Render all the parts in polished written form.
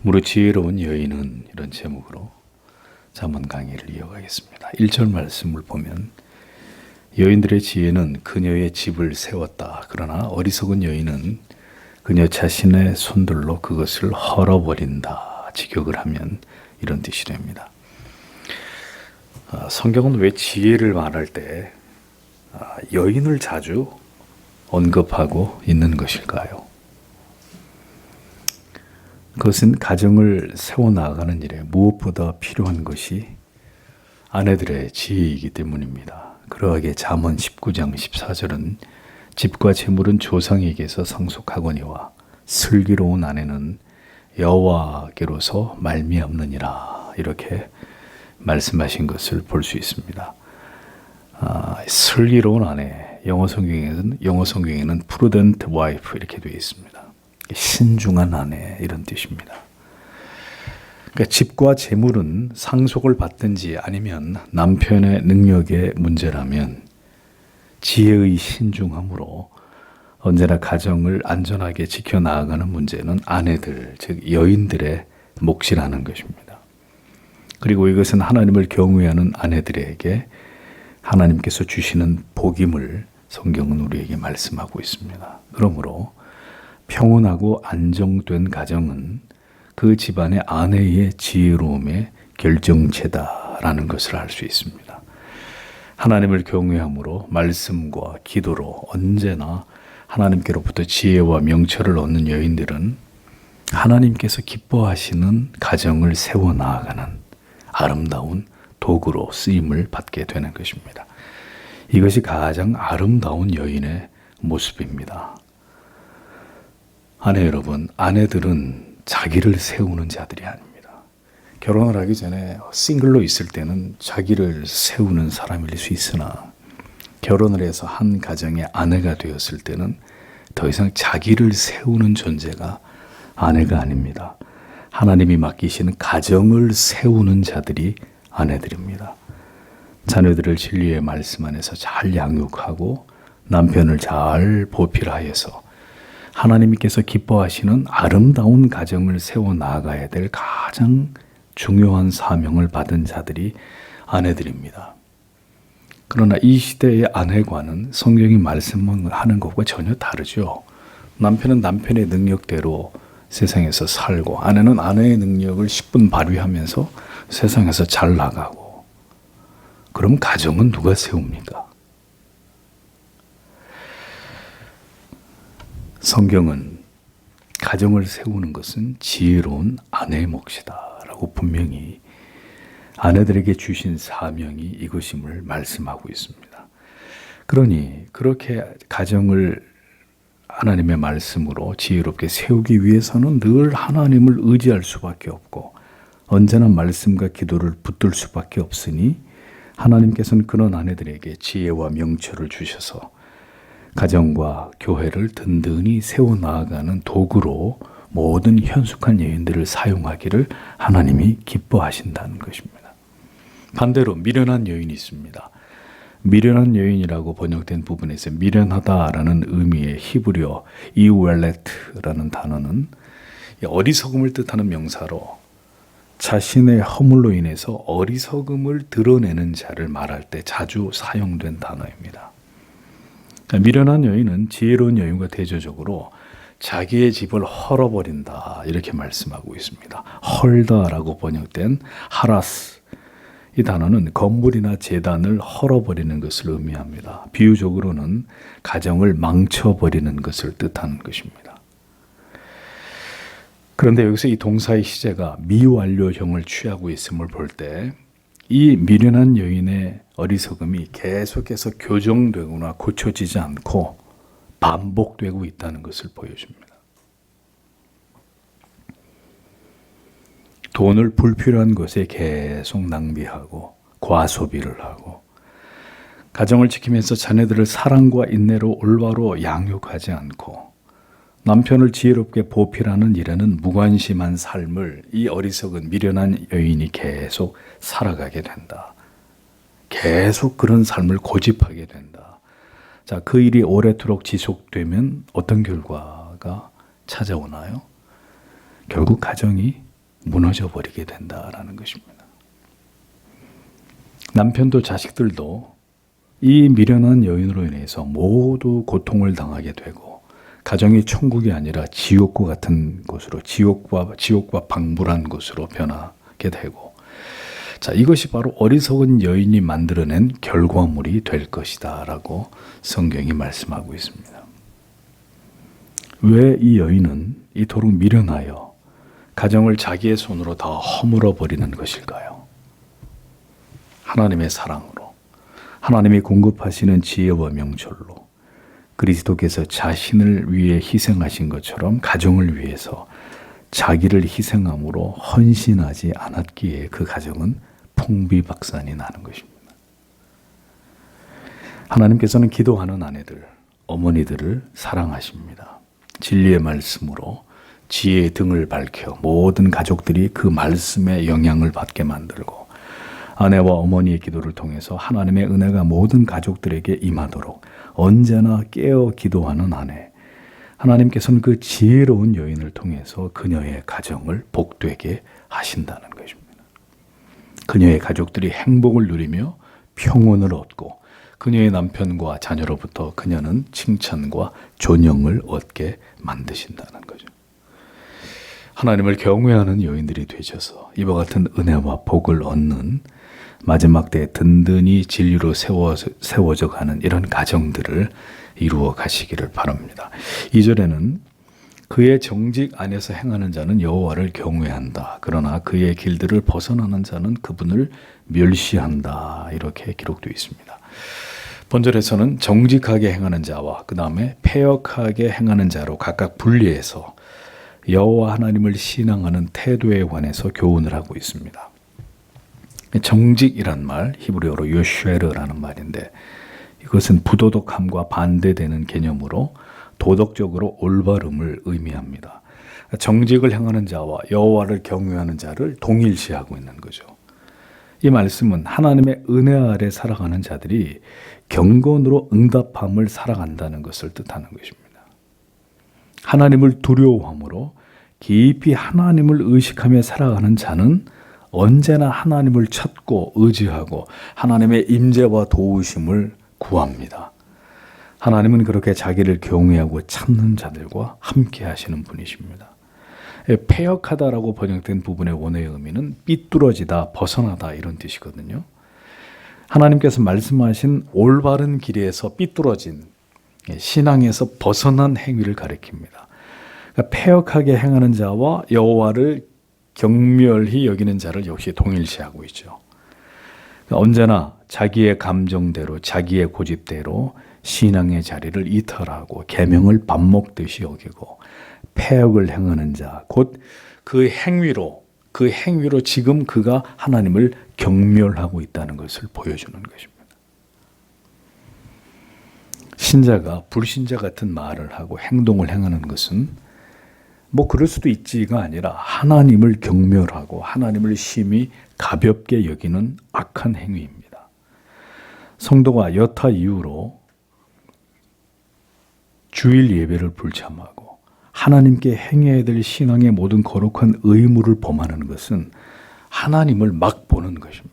무릇 지혜로운 여인은 이런 제목으로 잠언 강의를 이어가겠습니다. 1절 말씀을 보면 여인들의 지혜는 그녀의 집을 세웠다. 그러나 어리석은 여인은 그녀 자신의 손들로 그것을 헐어버린다. 직역을 하면 이런 뜻이 됩니다. 성경은 왜 지혜를 말할 때 여인을 자주 언급하고 있는 것일까요? 그것은 가정을 세워나가는 일에 무엇보다 필요한 것이 아내들의 지혜이기 때문입니다. 그러하게 잠언 19장 14절은 집과 재물은 조상에게서 상속하거니와 슬기로운 아내는 여호와께로서 말미암느니라, 이렇게 말씀하신 것을 볼 수 있습니다. 슬기로운 아내, 영어 성경에는 prudent wife 이렇게 되어 있습니다. 신중한 아내, 이런 뜻입니다. 그러니까 집과 재물은 상속을 받든지 아니면 남편의 능력의 문제라면 지혜의 신중함으로 언제나 가정을 안전하게 지켜나가는 문제는 아내들, 즉 여인들의 몫이라는 것입니다. 그리고 이것은 하나님을 경외하는 아내들에게 하나님께서 주시는 복임을 성경은 우리에게 말씀하고 있습니다. 그러므로 평온하고 안정된 가정은 그 집안의 아내의 지혜로움의 결정체다라는 것을 알 수 있습니다. 하나님을 경외함으로 말씀과 기도로 언제나 하나님께로부터 지혜와 명철을 얻는 여인들은 하나님께서 기뻐하시는 가정을 세워나가는 아름다운 도구로 쓰임을 받게 되는 것입니다. 이것이 가장 아름다운 여인의 모습입니다. 아내 여러분, 아내들은 자기를 세우는 자들이 아닙니다. 결혼을 하기 전에 싱글로 있을 때는 자기를 세우는 사람일 수 있으나 결혼을 해서 한 가정의 아내가 되었을 때는 더 이상 자기를 세우는 존재가 아내가 아닙니다. 하나님이 맡기시는 가정을 세우는 자들이 아내들입니다. 자녀들을 진리의 말씀 안에서 잘 양육하고 남편을 잘 보필하여서 하나님께서 기뻐하시는 아름다운 가정을 세워나가야 될 가장 중요한 사명을 받은 자들이 아내들입니다. 그러나 이 시대의 아내과는 성경이 말씀하는 것과 전혀 다르죠. 남편은 남편의 능력대로 세상에서 살고 아내는 아내의 능력을 10분 발휘하면서 세상에서 잘 나가고, 그럼 가정은 누가 세웁니까? 성경은 가정을 세우는 것은 지혜로운 아내의 몫이다 라고 분명히 아내들에게 주신 사명이 이것임을 말씀하고 있습니다. 그러니 그렇게 가정을 하나님의 말씀으로 지혜롭게 세우기 위해서는 늘 하나님을 의지할 수밖에 없고 언제나 말씀과 기도를 붙들 수밖에 없으니 하나님께서는 그런 아내들에게 지혜와 명철을 주셔서 가정과 교회를 든든히 세워나가는 도구로 모든 현숙한 여인들을 사용하기를 하나님이 기뻐하신다는 것입니다. 반대로 미련한 여인이 있습니다. 미련한 여인이라고 번역된 부분에서 미련하다라는 의미의 히브리어 이우엘레트라는 단어는 어리석음을 뜻하는 명사로 자신의 허물로 인해서 어리석음을 드러내는 자를 말할 때 자주 사용된 단어입니다. 미련한 여인은 지혜로운 여인과 대조적으로 자기의 집을 헐어버린다, 이렇게 말씀하고 있습니다. 헐다라고 번역된 하라스, 이 단어는 건물이나 재단을 헐어버리는 것을 의미합니다. 비유적으로는 가정을 망쳐버리는 것을 뜻하는 것입니다. 그런데 여기서 이 동사의 시제가 미완료형을 취하고 있음을 볼 때 이 미련한 여인의 어리석음이 계속해서 교정되거나 고쳐지지 않고 반복되고 있다는 것을 보여줍니다. 돈을 불필요한 것에 계속 낭비하고 과소비를 하고 가정을 지키면서 자녀들을 사랑과 인내로 올바로 양육하지 않고 남편을 지혜롭게 보필하는 일에는 무관심한 삶을 이 어리석은 미련한 여인이 계속 살아가게 된다. 계속 그런 삶을 고집하게 된다. 자, 그 일이 오래도록 지속되면 어떤 결과가 찾아오나요? 결국 가정이 무너져 버리게 된다라는 것입니다. 남편도 자식들도 이 미련한 여인으로 인해서 모두 고통을 당하게 되고 가정이 천국이 아니라 지옥과 같은 곳으로 지옥과 방불한 곳으로 변하게 되고, 자, 이것이 바로 어리석은 여인이 만들어낸 결과물이 될 것이다라고 성경이 말씀하고 있습니다. 왜 이 여인은 이토록 미련하여 가정을 자기의 손으로 다 허물어 버리는 것일까요? 하나님의 사랑으로, 하나님이 공급하시는 지혜와 명철로 그리스도께서 자신을 위해 희생하신 것처럼 가정을 위해서 자기를 희생함으로 헌신하지 않았기에 그 가정은 풍비박산이 나는 것입니다. 하나님께서는 기도하는 아내들, 어머니들을 사랑하십니다. 진리의 말씀으로 지혜의 등을 밝혀 모든 가족들이 그 말씀의 영향을 받게 만들고, 아내와 어머니의 기도를 통해서 하나님의 은혜가 모든 가족들에게 임하도록 언제나 깨어 기도하는 아내, 하나님께서는 그 지혜로운 여인을 통해서 그녀의 가정을 복되게 하신다는 것입니다. 그녀의 가족들이 행복을 누리며 평온을 얻고 그녀의 남편과 자녀로부터 그녀는 칭찬과 존영을 얻게 만드신다는 거죠. 하나님을 경외하는 여인들이 되셔서 이와 같은 은혜와 복을 얻는 마지막 때에 든든히 진리로 세워져 가는 이런 가정들을 이루어 가시기를 바랍니다. 2절에는 그의 정직 안에서 행하는 자는 여호와를 경외한다. 그러나 그의 길들을 벗어나는 자는 그분을 멸시한다. 이렇게 기록되어 있습니다. 본절에서는 정직하게 행하는 자와 그 다음에 패역하게 행하는 자로 각각 분리해서 여호와 하나님을 신앙하는 태도에 관해서 교훈을 하고 있습니다. 정직이란 말, 히브리어로 요쉐르라는 말인데 이것은 부도덕함과 반대되는 개념으로 도덕적으로 올바름을 의미합니다. 정직을 행하는 자와 여호와를 경외하는 자를 동일시하고 있는 거죠. 이 말씀은 하나님의 은혜 아래 살아가는 자들이 경건으로 응답함을 살아간다는 것을 뜻하는 것입니다. 하나님을 두려워함으로 깊이 하나님을 의식하며 살아가는 자는 언제나 하나님을 찾고 의지하고 하나님의 임재와 도우심을 구합니다. 하나님은 그렇게 자기를 경외하고 찾는 자들과 함께 하시는 분이십니다. 패역하다라고 번역된 부분의 원어의 의미는 삐뚤어지다, 벗어나다 이런 뜻이거든요. 하나님께서 말씀하신 올바른 길에서 삐뚤어진 신앙에서 벗어난 행위를 가리킵니다. 그러니까 패역하게 행하는 자와 여호와를 경멸히 여기는 자를 역시 동일시하고 있죠. 그러니까 언제나 자기의 감정대로 자기의 고집대로 신앙의 자리를 이탈하고 계명을 밥 먹듯이 여기고 패역을 행하는 자, 곧 그 행위로 지금 그가 하나님을 경멸하고 있다는 것을 보여주는 것입니다. 신자가 불신자 같은 말을 하고 행동을 행하는 것은 뭐 그럴 수도 있지가 아니라 하나님을 경멸하고 하나님을 심히 가볍게 여기는 악한 행위입니다. 성도가 여타 이유로 주일 예배를 불참하고 하나님께 행해야 될 신앙의 모든 거룩한 의무를 범하는 것은 하나님을 막 보는 것입니다.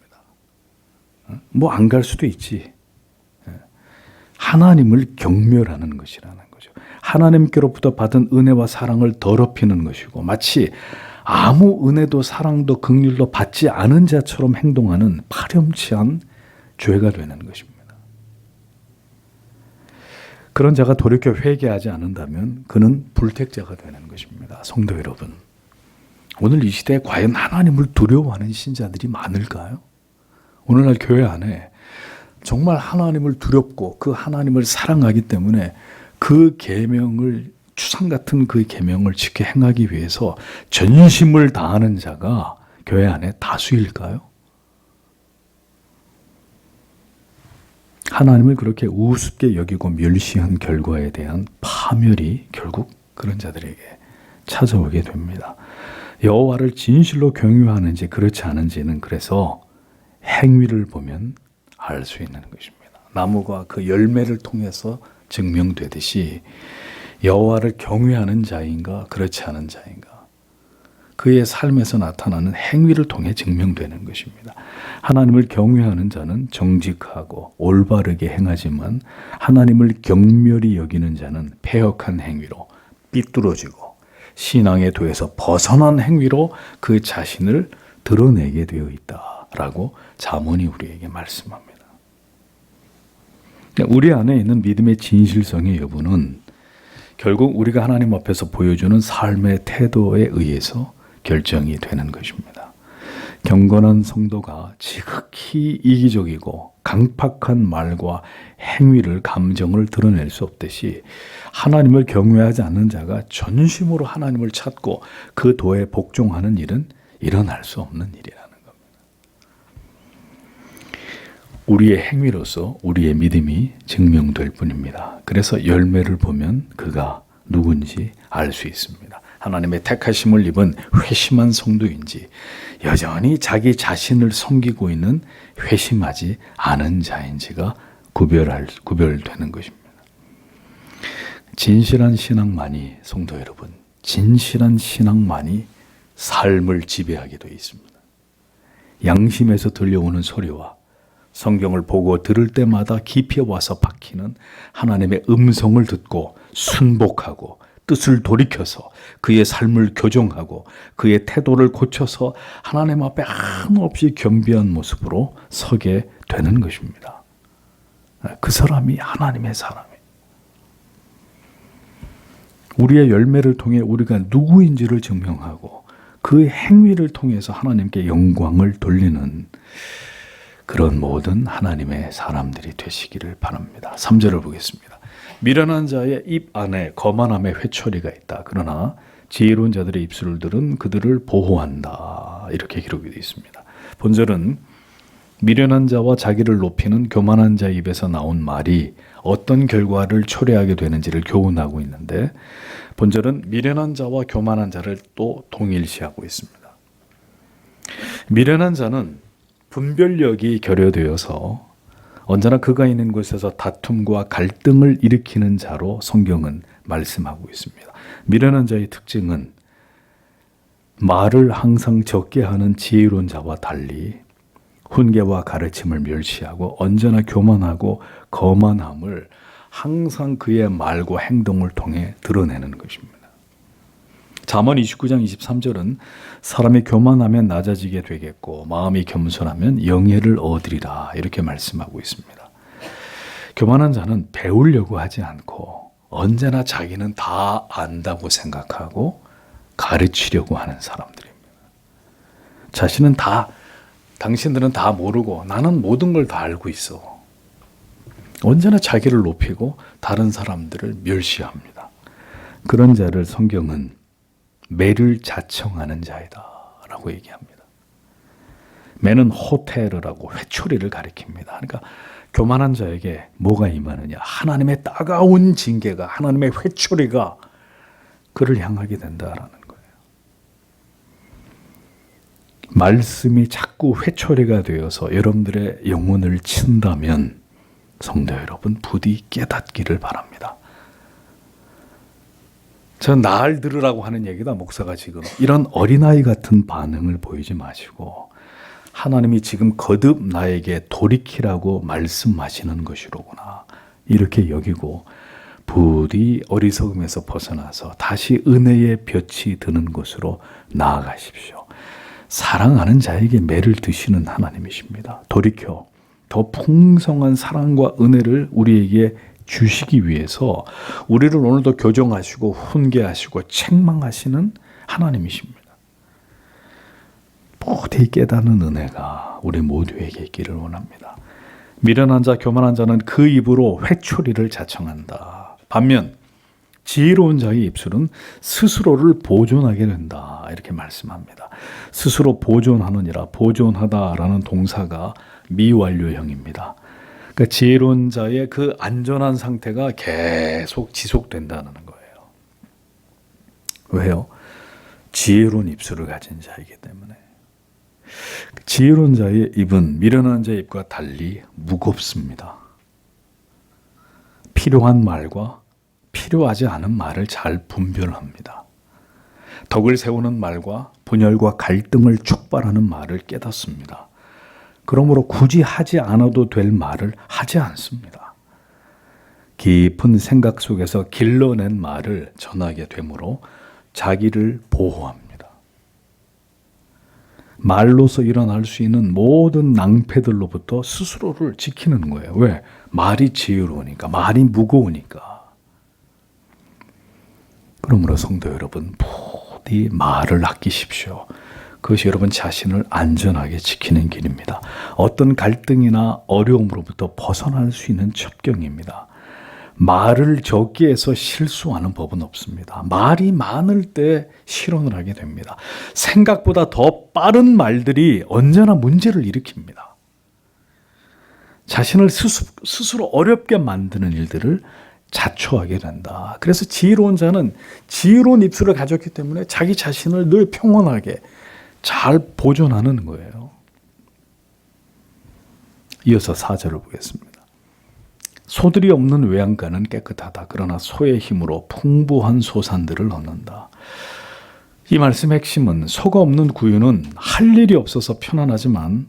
뭐 안 갈 수도 있지. 하나님을 경멸하는 것이라는 거죠. 하나님께로부터 받은 은혜와 사랑을 더럽히는 것이고 마치 아무 은혜도 사랑도 긍휼도 받지 않은 자처럼 행동하는 파렴치한 죄가 되는 것입니다. 그런 자가 돌이켜 회개하지 않는다면 그는 불택자가 되는 것입니다. 성도 여러분, 오늘 이 시대에 과연 하나님을 두려워하는 신자들이 많을까요? 오늘날 교회 안에 정말 하나님을 두렵고 그 하나님을 사랑하기 때문에 그 계명을 추상 같은 그 계명을 지켜 행하기 위해서 전심을 다하는 자가 교회 안에 다수일까요? 하나님을 그렇게 우습게 여기고 멸시한 결과에 대한 파멸이 결국 그런 자들에게 찾아오게 됩니다. 여호와를 진실로 경외하는지 그렇지 않은지는 그래서 행위를 보면 알 수 있는 것입니다. 나무가 그 열매를 통해서 증명되듯이 여호와를 경외하는 자인가 그렇지 않은 자인가 그의 삶에서 나타나는 행위를 통해 증명되는 것입니다. 하나님을 경외하는 자는 정직하고 올바르게 행하지만 하나님을 경멸히 여기는 자는 패역한 행위로 삐뚤어지고 신앙의 도에서 벗어난 행위로 그 자신을 드러내게 되어 있다라고 잠언이 우리에게 말씀합니다. 우리 안에 있는 믿음의 진실성의 여부는 결국 우리가 하나님 앞에서 보여주는 삶의 태도에 의해서 결정이 되는 것입니다. 경건한 성도가 지극히 이기적이고 강팍한 말과 행위를 감정을 드러낼 수 없듯이 하나님을 경외하지 않는 자가 전심으로 하나님을 찾고 그 도에 복종하는 일은 일어날 수 없는 일이라는 겁니다. 우리의 행위로서 우리의 믿음이 증명될 뿐입니다. 그래서 열매를 보면 그가 누군지 알 수 있습니다. 하나님의 택하심을 입은 회심한 성도인지 여전히 자기 자신을 섬기고 있는 회심하지 않은 자인지가 구별되는 것입니다. 진실한 신앙만이, 성도 여러분, 진실한 신앙만이 삶을 지배하게 되어 있습니다. 양심에서 들려오는 소리와 성경을 보고 들을 때마다 깊이 와서 박히는 하나님의 음성을 듣고 순복하고 뜻을 돌이켜서 그의 삶을 교정하고 그의 태도를 고쳐서 하나님 앞에 한없이 겸비한 모습으로 서게 되는 것입니다. 그 사람이 하나님의 사람이에요. 우리의 열매를 통해 우리가 누구인지를 증명하고 그 행위를 통해서 하나님께 영광을 돌리는 그런 모든 하나님의 사람들이 되시기를 바랍니다. 3절을 보겠습니다. 미련한 자의 입 안에 거만함의 회초리가 있다. 그러나 지혜로운 자들의 입술들은 그들을 보호한다. 이렇게 기록이 되어 있습니다. 본절은 미련한 자와 자기를 높이는 교만한 자의 입에서 나온 말이 어떤 결과를 초래하게 되는지를 교훈하고 있는데, 본절은 미련한 자와 교만한 자를 또 동일시하고 있습니다. 미련한 자는 분별력이 결여되어서 언제나 그가 있는 곳에서 다툼과 갈등을 일으키는 자로 성경은 말씀하고 있습니다. 미련한 자의 특징은 말을 항상 적게 하는 지혜로운 자와 달리 훈계와 가르침을 멸시하고 언제나 교만하고 거만함을 항상 그의 말과 행동을 통해 드러내는 것입니다. 잠언 29장 23절은 사람이 교만하면 낮아지게 되겠고 마음이 겸손하면 영예를 얻으리라 이렇게 말씀하고 있습니다. 교만한 자는 배우려고 하지 않고 언제나 자기는 다 안다고 생각하고 가르치려고 하는 사람들입니다. 자신은 당신들은 다 모르고 나는 모든 걸 다 알고 있어. 언제나 자기를 높이고 다른 사람들을 멸시합니다. 그런 자를 성경은 매를 자청하는 자이다 라고 얘기합니다. 매는 호테르라고 회초리를 가리킵니다. 그러니까 교만한 자에게 뭐가 임하느냐, 하나님의 따가운 징계가, 하나님의 회초리가 그를 향하게 된다라는 거예요. 말씀이 자꾸 회초리가 되어서 여러분들의 영혼을 친다면 성도 여러분 부디 깨닫기를 바랍니다. 전 날 들으라고 하는 얘기다. 목사가 지금 이런 어린아이 같은 반응을 보이지 마시고 하나님이 지금 거듭 나에게 돌이키라고 말씀하시는 것이로구나 이렇게 여기고 부디 어리석음에서 벗어나서 다시 은혜의 볕이 드는 곳으로 나아가십시오. 사랑하는 자에게 매를 드시는 하나님이십니다. 돌이켜 더 풍성한 사랑과 은혜를 우리에게 주시기 위해서 우리를 오늘도 교정하시고 훈계하시고 책망하시는 하나님이십니다. 부디 깨닫는 은혜가 우리 모두에게 있기를 원합니다. 미련한 자, 교만한 자는 그 입으로 회초리를 자청한다. 반면 지혜로운 자의 입술은 스스로를 보존하게 된다. 이렇게 말씀합니다. 스스로 보존하느니라, 보존하다라는 동사가 미완료형입니다. 그러니까 지혜로운 자의 그 안전한 상태가 계속 지속된다는 거예요. 왜요? 지혜로운 입술을 가진 자이기 때문에. 지혜로운 자의 입은 미련한 자의 입과 달리 무겁습니다. 필요한 말과 필요하지 않은 말을 잘 분별합니다. 덕을 세우는 말과 분열과 갈등을 촉발하는 말을 깨닫습니다. 그러므로 굳이 하지 않아도 될 말을 하지 않습니다. 깊은 생각 속에서 길러낸 말을 전하게 되므로 자기를 보호합니다. 말로서 일어날 수 있는 모든 낭패들로부터 스스로를 지키는 거예요. 왜? 말이 지혜로우니까, 말이 무거우니까. 그러므로 성도 여러분, 부디 말을 아끼십시오. 그것이 여러분 자신을 안전하게 지키는 길입니다. 어떤 갈등이나 어려움으로부터 벗어날 수 있는 첩경입니다. 말을 적게 해서 실수하는 법은 없습니다. 말이 많을 때 실언을 하게 됩니다. 생각보다 더 빠른 말들이 언제나 문제를 일으킵니다. 자신을 스스로 어렵게 만드는 일들을 자초하게 된다. 그래서 지혜로운 자는 지혜로운 입술을 가졌기 때문에 자기 자신을 늘 평온하게 잘 보존하는 거예요. 이어서 4절을 보겠습니다. 소들이 없는 외양간은 깨끗하다. 그러나 소의 힘으로 풍부한 소산들을 얻는다. 이 말씀의 핵심은 소가 없는 구유는 할 일이 없어서 편안하지만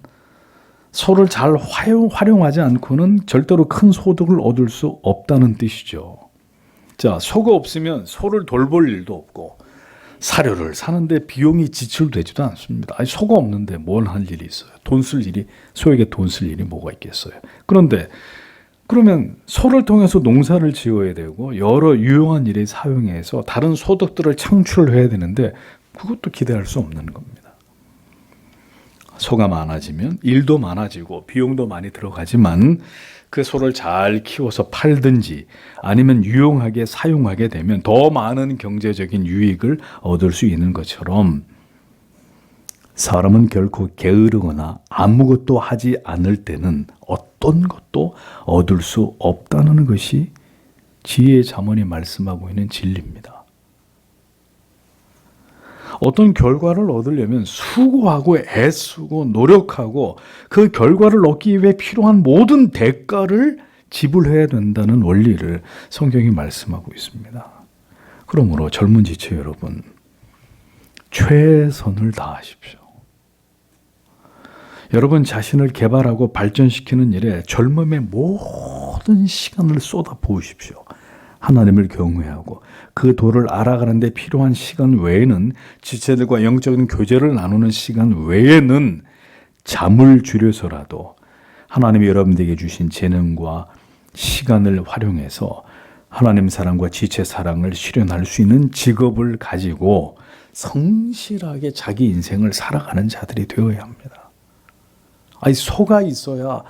소를 잘 활용하지 않고는 절대로 큰 소득을 얻을 수 없다는 뜻이죠. 자, 소가 없으면 소를 돌볼 일도 없고 사료를 사는데 비용이 지출되지도 않습니다. 아니, 소가 없는데 뭘 할 일이 있어요? 소에게 돈 쓸 일이 뭐가 있겠어요? 그러면 소를 통해서 농사를 지어야 되고 여러 유용한 일에 사용해서 다른 소득들을 창출해야 되는데 그것도 기대할 수 없는 겁니다. 소가 많아지면 일도 많아지고 비용도 많이 들어가지만 그 소를 잘 키워서 팔든지 아니면 유용하게 사용하게 되면 더 많은 경제적인 유익을 얻을 수 있는 것처럼 사람은 결코 게으르거나 아무것도 하지 않을 때는 어떤 것도 얻을 수 없다는 것이 지혜의 잠언이 말씀하고 있는 진리입니다. 어떤 결과를 얻으려면 수고하고 애쓰고 노력하고 그 결과를 얻기 위해 필요한 모든 대가를 지불해야 된다는 원리를 성경이 말씀하고 있습니다. 그러므로 젊은 지체 여러분, 최선을 다하십시오. 여러분 자신을 개발하고 발전시키는 일에 젊음의 모든 시간을 쏟아 부으십시오. 하나님을 경외하고 그 도를 알아가는 데 필요한 시간 외에는 지체들과 영적인 교제를 나누는 시간 외에는 잠을 줄여서라도 하나님이 여러분들에게 주신 재능과 시간을 활용해서 하나님 사랑과 지체 사랑을 실현할 수 있는 직업을 가지고 성실하게 자기 인생을 살아가는 자들이 되어야 합니다. 아니, 소가 있어야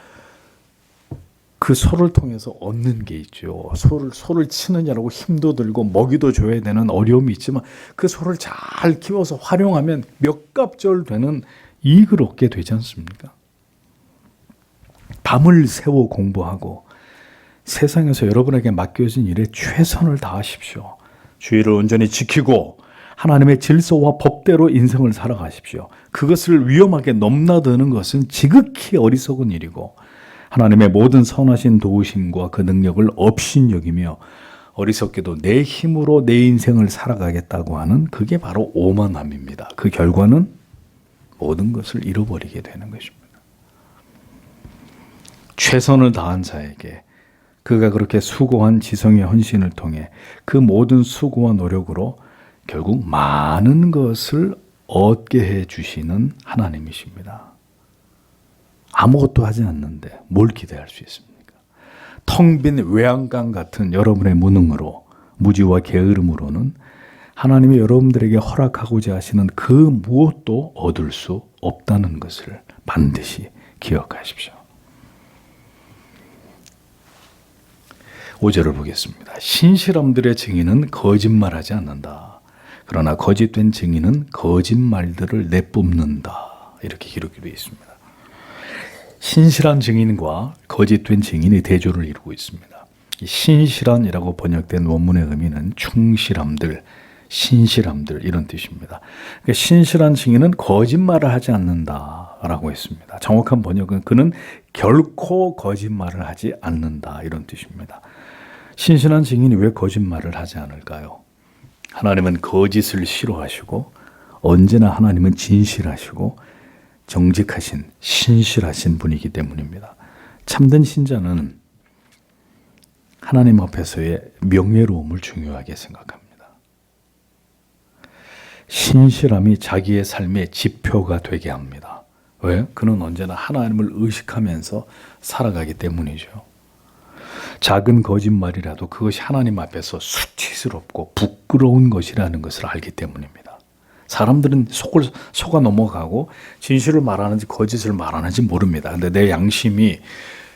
그 소를 통해서 얻는 게 있죠. 소를 치느냐라고 힘도 들고 먹이도 줘야 되는 어려움이 있지만 그 소를 잘 키워서 활용하면 몇 갑절 되는 이익을 얻게 되지 않습니까? 밤을 새워 공부하고 세상에서 여러분에게 맡겨진 일에 최선을 다하십시오. 주의를 온전히 지키고 하나님의 질서와 법대로 인생을 살아가십시오. 그것을 위험하게 넘나드는 것은 지극히 어리석은 일이고 하나님의 모든 선하신 도우심과 그 능력을 업신여기며 어리석게도 내 힘으로 내 인생을 살아가겠다고 하는 그게 바로 오만함입니다. 그 결과는 모든 것을 잃어버리게 되는 것입니다. 최선을 다한 자에게 그가 그렇게 수고한 지성의 헌신을 통해 그 모든 수고와 노력으로 결국 많은 것을 얻게 해 주시는 하나님이십니다. 아무것도 하지 않는데 뭘 기대할 수 있습니까? 텅 빈 외양간 같은 여러분의 무능으로, 무지와 게으름으로는 하나님이 여러분들에게 허락하고자 하시는 그 무엇도 얻을 수 없다는 것을 반드시 기억하십시오. 5절을 보겠습니다. 신실함들의 증인은 거짓말하지 않는다. 그러나 거짓된 증인은 거짓말들을 내뿜는다. 이렇게 기록이 되어 있습니다. 신실한 증인과 거짓된 증인이 대조를 이루고 있습니다. 신실한이라고 번역된 원문의 의미는 충실함들, 신실함들 이런 뜻입니다. 그러니까 신실한 증인은 거짓말을 하지 않는다라고 했습니다. 정확한 번역은 그는 결코 거짓말을 하지 않는다 이런 뜻입니다. 신실한 증인이 왜 거짓말을 하지 않을까요? 하나님은 거짓을 싫어하시고 언제나 하나님은 진실하시고 정직하신, 신실하신 분이기 때문입니다. 참된 신자는 하나님 앞에서의 명예로움을 중요하게 생각합니다. 신실함이 자기의 삶의 지표가 되게 합니다. 왜? 그는 언제나 하나님을 의식하면서 살아가기 때문이죠. 작은 거짓말이라도 그것이 하나님 앞에서 수치스럽고 부끄러운 것이라는 것을 알기 때문입니다. 사람들은 속아 넘어가고 진실을 말하는지 거짓을 말하는지 모릅니다. 근데 내 양심이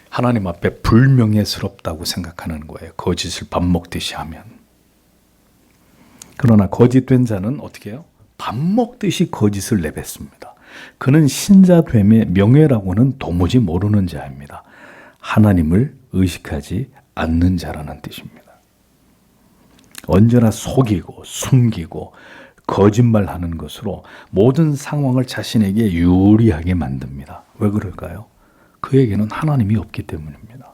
하나님 앞에 불명예스럽다고 생각하는 거예요. 거짓을 밥 먹듯이 하면. 그러나 거짓된 자는 어떻게 해요? 밥 먹듯이 거짓을 내뱉습니다. 그는 신자됨의 명예라고는 도무지 모르는 자입니다. 하나님을 의식하지 않는 자라는 뜻입니다. 언제나 속이고 숨기고 거짓말하는 것으로 모든 상황을 자신에게 유리하게 만듭니다. 왜 그럴까요? 그에게는 하나님이 없기 때문입니다.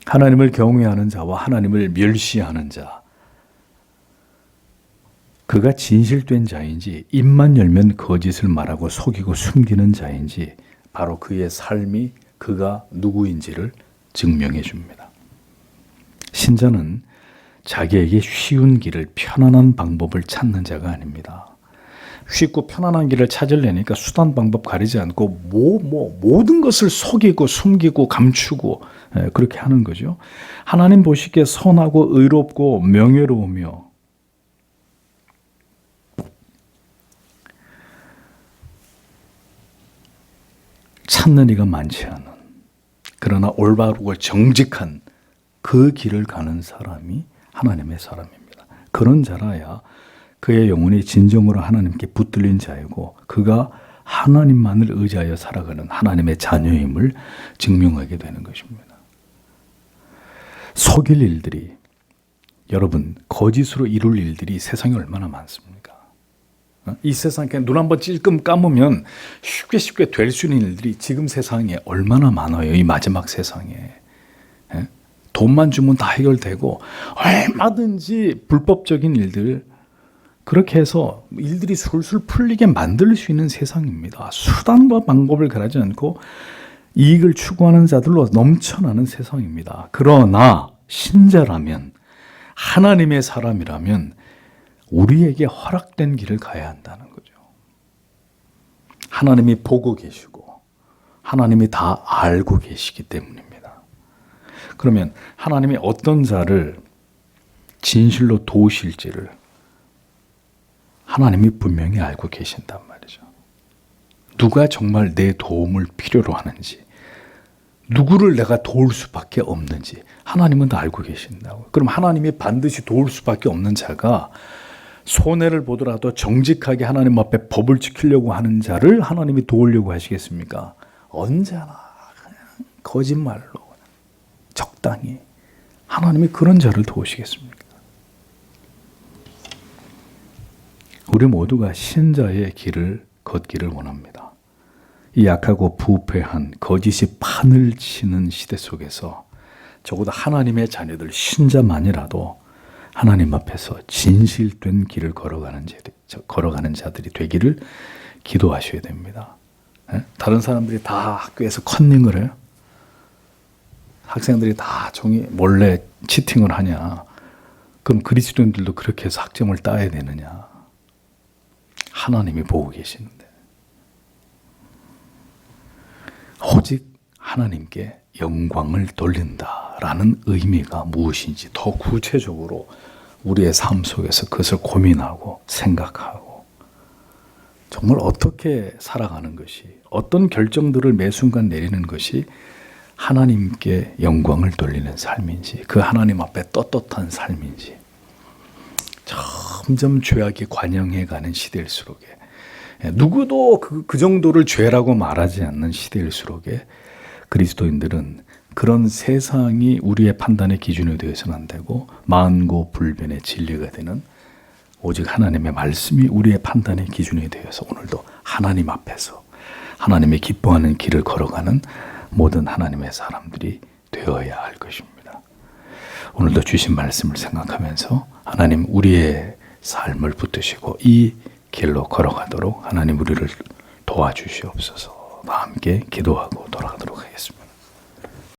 하나님을 경외하는 자와 하나님을 멸시하는 자, 그가 진실된 자인지 입만 열면 거짓을 말하고 속이고 숨기는 자인지 바로 그의 삶이 그가 누구인지를 증명해 줍니다. 신자는 자기에게 쉬운 길을, 편안한 방법을 찾는 자가 아닙니다. 쉽고 편안한 길을 찾으려니까 수단 방법 가리지 않고 모든 것을 속이고 숨기고 감추고 그렇게 하는 거죠. 하나님 보시기에 선하고 의롭고 명예로우며 찾는 이가 많지 않은, 그러나 올바르고 정직한 그 길을 가는 사람이 하나님의 사람입니다. 그런 자라야 그의 영혼이 진정으로 하나님께 붙들린 자이고 그가 하나님만을 의지하여 살아가는 하나님의 자녀임을 증명하게 되는 것입니다. 속일 일들이, 여러분, 거짓으로 이룰 일들이 세상에 얼마나 많습니까? 이 세상에 눈 한번 찔끔 감으면 쉽게 될 수 있는 일들이 지금 세상에 얼마나 많아요. 이 마지막 세상에. 돈만 주면 다 해결되고 얼마든지 불법적인 일들, 그렇게 해서 일들이 술술 풀리게 만들 수 있는 세상입니다. 수단과 방법을 가리지 않고 이익을 추구하는 자들로 넘쳐나는 세상입니다. 그러나 신자라면, 하나님의 사람이라면 우리에게 허락된 길을 가야 한다는 거죠. 하나님이 보고 계시고 하나님이 다 알고 계시기 때문입니다. 그러면 하나님이 어떤 자를 진실로 도우실지를 하나님이 분명히 알고 계신단 말이죠. 누가 정말 내 도움을 필요로 하는지, 누구를 내가 도울 수밖에 없는지 하나님은 다 알고 계신다고. 그럼 하나님이 반드시 도울 수밖에 없는 자가 손해를 보더라도 정직하게 하나님 앞에 법을 지키려고 하는 자를 하나님이 도우려고 하시겠습니까? 언제나 그냥 거짓말로 적당히 하나님이 그런 자를 도우시겠습니까? 우리 모두가 신자의 길을 걷기를 원합니다. 이 약하고 부패한 거짓이 판을 치는 시대 속에서 적어도 하나님의 자녀들 신자만이라도 하나님 앞에서 진실된 길을 걸어가는 자들이 되기를 기도하셔야 됩니다. 다른 사람들이 다 학교에서 컨닝을 해요. 학생들이 다 몰래 치팅을 하냐. 그럼 그리스도인들도 그렇게 해서 학점을 따야 되느냐. 하나님이 보고 계시는데. 오직 하나님께 영광을 돌린다라는 의미가 무엇인지 더 구체적으로 우리의 삶 속에서 그것을 고민하고 생각하고 정말 어떻게 살아가는 것이, 어떤 결정들을 매 순간 내리는 것이 하나님께 영광을 돌리는 삶인지, 그 하나님 앞에 떳떳한 삶인지, 점점 죄악이 관영해가는 시대일수록에, 누구도 그 정도를 죄라고 말하지 않는 시대일수록에 그리스도인들은 그런 세상이 우리의 판단의 기준이 되어서는 안 되고 만고불변의 진리가 되는 오직 하나님의 말씀이 우리의 판단의 기준이 되어서 오늘도 하나님 앞에서 하나님의 기뻐하는 길을 걸어가는 모든 하나님의 사람들이 되어야 할 것입니다. 오늘도 주신 말씀을 생각하면서 하나님, 우리의 삶을 붙드시고 이 길로 걸어가도록 하나님 우리를 도와주시옵소서. 다 함께 기도하고 돌아옵니다.